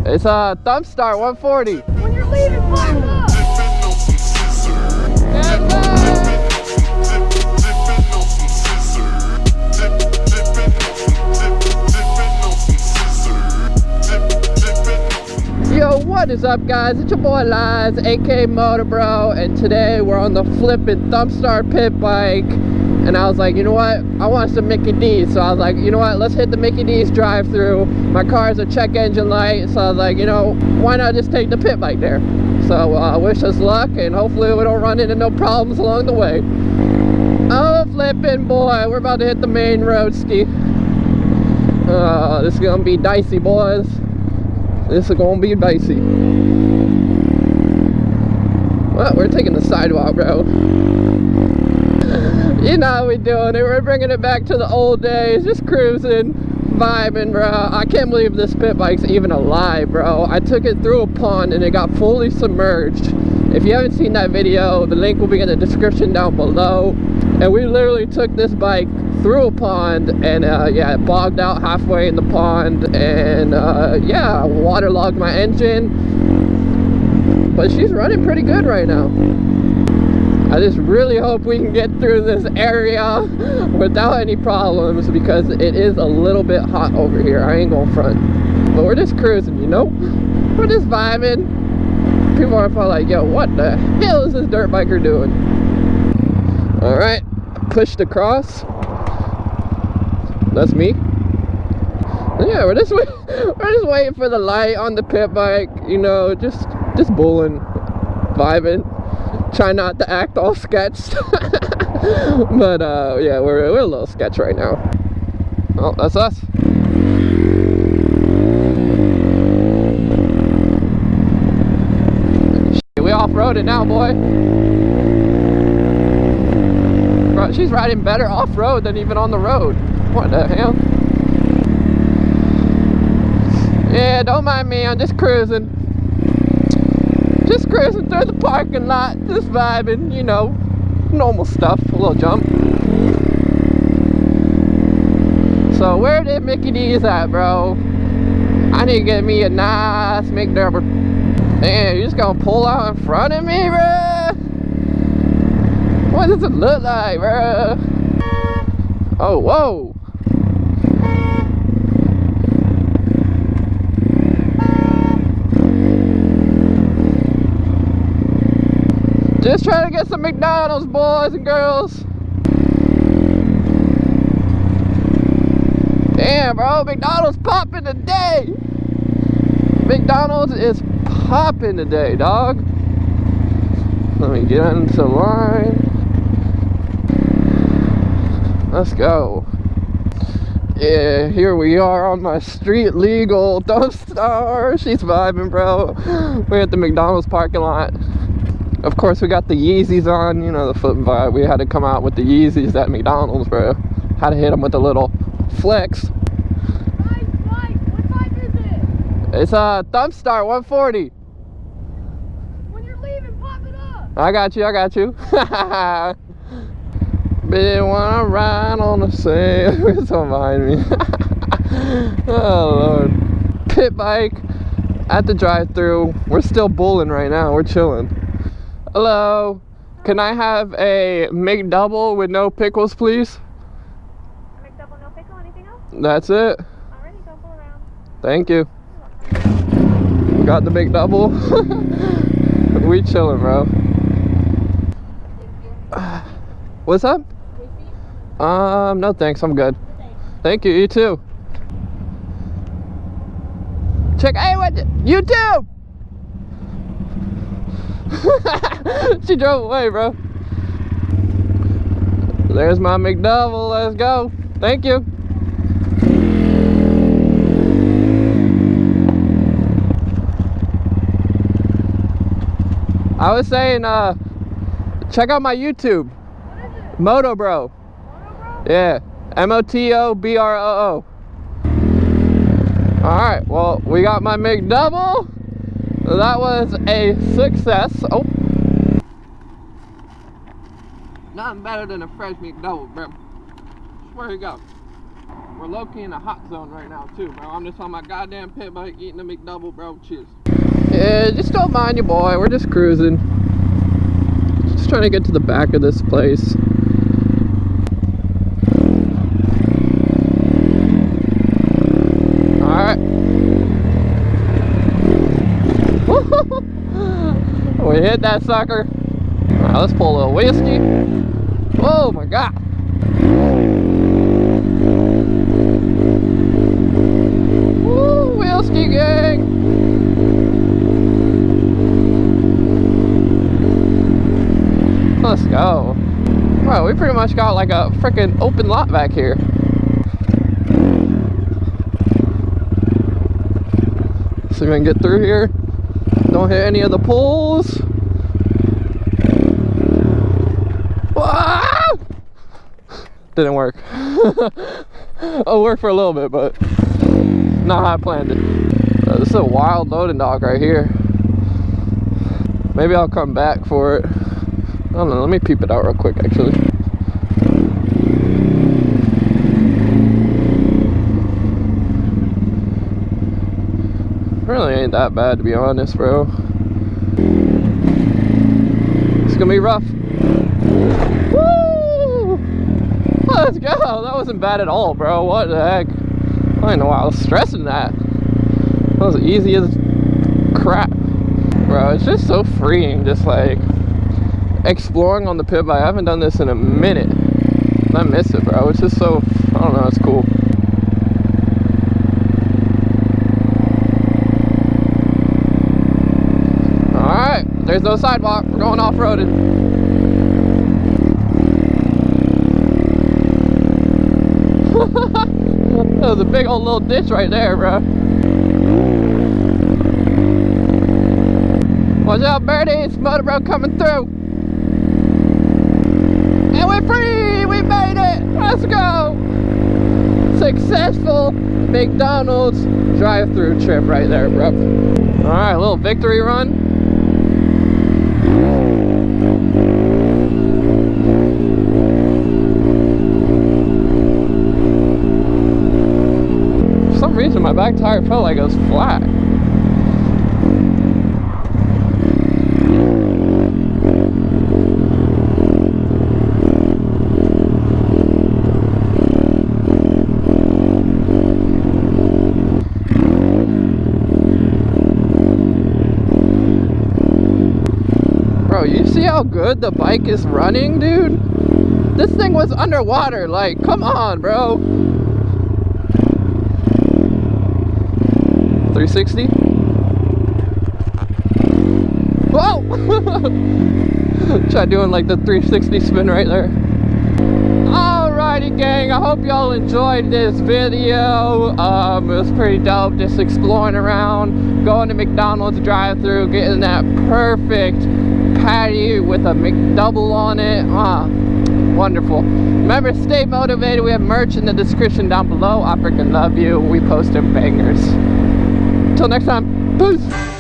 It's a Thumpstar 140. When you're leaving, fuck up! Yo, what is up, guys? It's your boy Liz, aka MotoBroo, and today we're on the flippin' Thumpstar pit bike. And I was like, you know what? I want some Mickey D's. So I was like, you know what? Let's hit the Mickey D's drive-through. My car's a check engine light. So I was like, you know, why not just take the pit bike there? So wish us luck, and hopefully we don't run into no problems along the way. Oh, flippin' boy. We're about to hit the main road ski. This is gonna be dicey, boys. This is gonna be dicey. Well, we're taking the sidewalk, bro. You know how we doing it. We're bringing it back to the old days. Just cruising, vibing, bro. I can't believe this pit bike's even alive, bro. I took it through a pond and it got fully submerged. If you haven't seen that video, the link will be in the description down below. And we literally took this bike through a pond and yeah, it bogged out halfway in the pond, and yeah, waterlogged my engine. But she's running pretty good right now. I just really hope we can get through this area without any problems, because it is a little bit hot over here. I ain't gonna front. But we're just cruising, you know? We're just vibing. People are probably like, yo, what the hell is this dirt biker doing? Alright, pushed across. That's me. And yeah, we're just waiting for the light on the pit bike, you know, just bulling, vibing. Try not to act all sketched. But yeah, we're a little sketch right now. Oh, that's us. Shit, we off-roaded now, boy. Bro, she's riding better off-road than even on the road. What the hell? Yeah, don't mind me, I'm just cruising. Just cruising through the parking lot, just vibing, you know, normal stuff, a little jump. So where did Mickey D's at, bro? I need to get me a nice McDouble. Man, you just gonna pull out in front of me, bro? What does it look like, bro? Oh, whoa. Just trying to get some McDonald's, boys and girls. Damn, bro, McDonald's popping today. McDonald's is popping today, dog. Let me get into line. Let's go. Yeah, here we are on my street legal Thumpstar. She's vibing, bro. We're at the McDonald's parking lot. Of course, we got the Yeezys on, you know, the foot vibe. We had to come out with the Yeezys at McDonald's, bro. Had to hit them with a little flex. Nice bike. What bike is it? It's a Thumpstar 140. When you're leaving, pop it up. I got you, I got you. Been wanna ride on the sand. It's so behind me. Oh, Lord. Pit bike at the drive-thru. We're still bulling right now. We're chilling. Hello, can I have a McDouble with no pickles, please? McDouble, no pickle, anything else? That's it. Alrighty, don't pull around. Thank you. Got the McDouble. We chilling, bro. What's up? No thanks, I'm good. Thank you, you too. Check, hey, what, YouTube! She drove away, bro. There's my McDouble. Let's go. Thank you. I was saying, check out my YouTube. What is it? MotoBroo. MotoBroo? Yeah. MotoBroo. Alright, well, we got my McDouble. That was a success. Oh. Nothing better than a fresh McDouble, bro. Where you go? We're low-key in a hot zone right now too, bro. I'm just on my goddamn pit bike eating a McDouble, bro. Cheers. Yeah, just don't mind you, boy. We're just cruising. Just trying to get to the back of this place. Alright. We hit that sucker. Alright, let's pull a little whiskey. Oh my god. Woo, whiskey gang. Let's go. Wow, we pretty much got like a freaking open lot back here. See if we can get through here. Don't hit any of the poles. Ah! Didn't work. It'll work for a little bit, but not how I planned it. This is a wild loading dock right here. Maybe I'll come back for it. I don't know, let me peep it out real quick actually. Really ain't that bad to be honest, bro. It's gonna be rough. Woo! Let's go! That wasn't bad at all, bro. What the heck? I don't know why I was stressing that. That was easy as crap. Bro, it's just so freeing, just like exploring on the pit bike. I haven't done this in a minute. I miss it, bro. It's just so, I don't know, it's cool. Alright, there's no sidewalk. We're going off-roading. That was a big old little ditch right there, bro. Watch out, birdies! MotoBroo coming through! And we're free! We made it! Let's go! Successful McDonald's drive-through trip right there, bro. Alright, a little victory run. For some reason, my back tire felt like it was flat. You see how good the bike is running, dude? This thing was underwater, like, come on, bro. 360? Whoa! Try doing like the 360 spin right there. Alrighty, gang, I hope y'all enjoyed this video. It was pretty dope, just exploring around, going to McDonald's drive-thru, getting that perfect patty with a McDouble on it. Wonderful. Remember, stay motivated. We have merch in the description down below. I freaking love you. We post bangers. Until next time, peace.